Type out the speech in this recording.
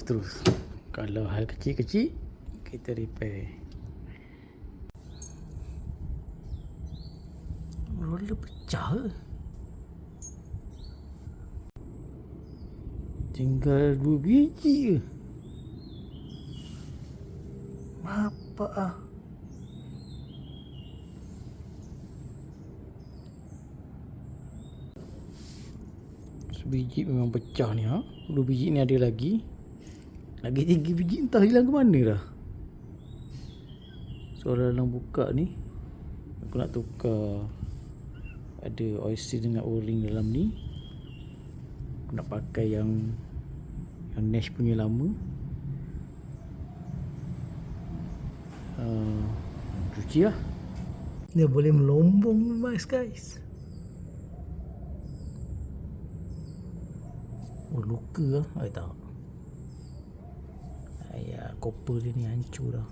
terus. Kalau hal kecil-kecil kita repair. Roller pecah ke? Tinggal 2 biji ke? Apa ah? Sebiji memang pecah ni ha. 2 biji ni ada lagi. Lagi 3 biji entah hilang ke mana dah. Soalan dalam buka ni aku nak tukar. Ada OIC dengan O-ring dalam ni. Aku nak pakai yang Nash punya lama. Cuci lah. Dia boleh melombong guys. Oh, luka lah. Tak. Ayah, copper dia ni hancur dah.